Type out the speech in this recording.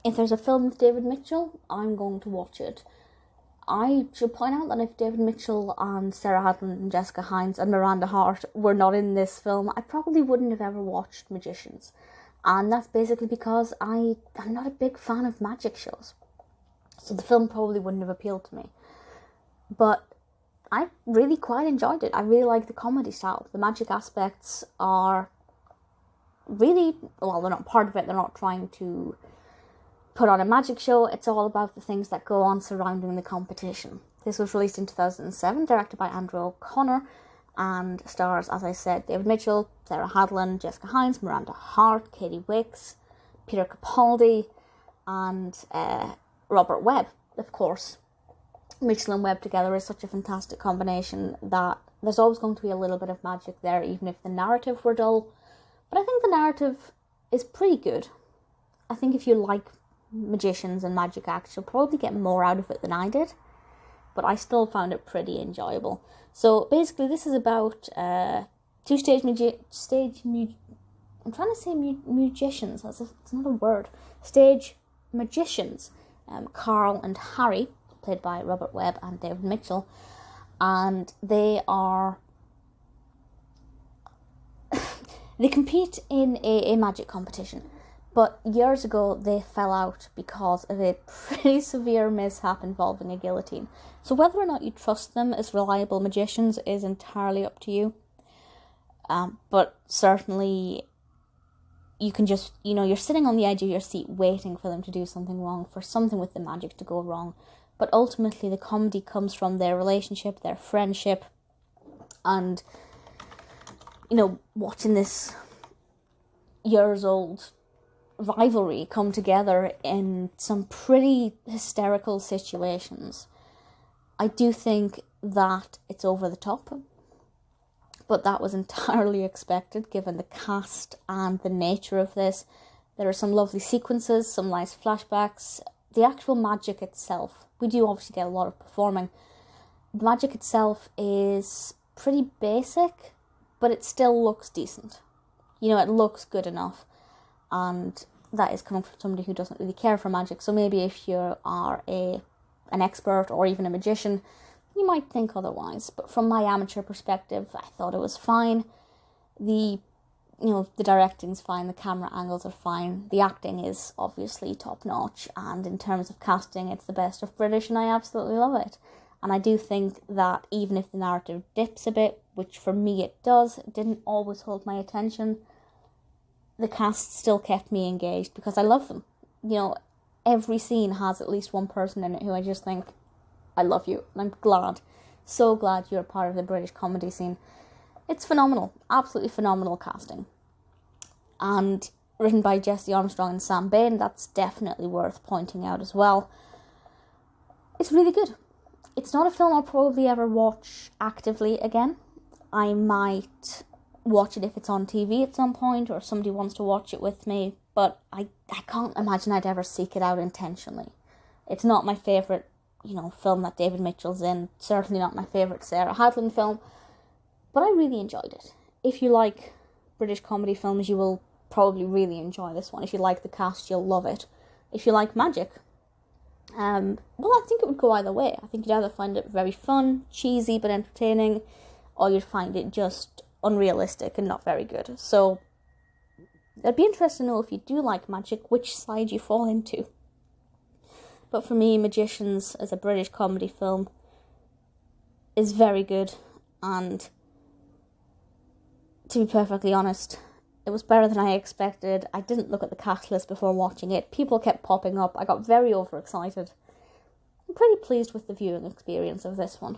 if there's a film with David Mitchell, I'm going to watch it. I should point out that if David Mitchell and Sarah Hadland and Jessica Hynes and Miranda Hart were not in this film, I probably wouldn't have ever watched Magicians. And that's basically because I'm not a big fan of magic shows. So the film probably wouldn't have appealed to me. But I really quite enjoyed it. I really like the comedy style. The magic aspects are really, well, they're not part of it. They're not trying to put on a magic show. It's all about the things that go on surrounding the competition. This was released in 2007, directed by Andrea O'Connor, and stars, as I said, David Mitchell, Sarah Hadland, Jessica Hynes, Miranda Hart, Katy Wix, Peter Capaldi, and Robert Webb, of course. Mitchell and Webb together is such a fantastic combination that there's always going to be a little bit of magic there, even if the narrative were dull. But I think the narrative is pretty good. I think if you like magicians and magic acts, you'll probably get more out of it than I did. But I still found it pretty enjoyable. So basically, this is about two magicians. It's not a word. Stage magicians, Karl and Harry, played by Robert Webb and David Mitchell, and they compete in a magic competition. But years ago, they fell out because of a pretty severe mishap involving a guillotine. So whether or not you trust them as reliable magicians is entirely up to you. But certainly, you can just, you're sitting on the edge of your seat waiting for them to do something wrong, for something with the magic to go wrong. But ultimately, the comedy comes from their relationship, their friendship, and, watching this years-old rivalry come together in some pretty hysterical situations. I do think that it's over the top, but that was entirely expected given the cast and the nature of this. There are some lovely sequences, some nice flashbacks. The actual magic itself, we do obviously get a lot of performing. The magic itself is pretty basic, but it still looks decent. It looks good enough. And that is coming from somebody who doesn't really care for magic. So maybe if you are an expert or even a magician, you might think otherwise. But from my amateur perspective, I thought it was fine. The directing's fine, the camera angles are fine, the acting is obviously top notch, and in terms of casting, it's the best of British, and I absolutely love it. And I do think that even if the narrative dips a bit, which for me it does, it didn't always hold my attention, the cast still kept me engaged because I love them. Every scene has at least one person in it who I just think, I love you, and I'm glad, so glad you're part of the British comedy scene. It's phenomenal, absolutely phenomenal casting. And written by Jesse Armstrong and Sam Bain, that's definitely worth pointing out as well. It's really good. It's not a film I'll probably ever watch actively again. I might watch it if it's on TV at some point or somebody wants to watch it with me, but I can't imagine I'd ever seek it out intentionally. It's not my favourite, film that David Mitchell's in, certainly not my favourite Sarah Hadland film, but I really enjoyed it. If you like British comedy films, you will probably really enjoy this one. If you like the cast, you'll love it. If you like magic, I think it would go either way. I think you'd either find it very fun, cheesy but entertaining, or you'd find it just unrealistic and not very good. So I'd be interested to know, if you do like magic, which side you fall into. But for me, Magicians as a British comedy film is very good, and to be perfectly honest, it was better than I expected. I didn't look at the cast list before watching it. People kept popping up. I got very overexcited. I'm pretty pleased with the viewing experience of this one.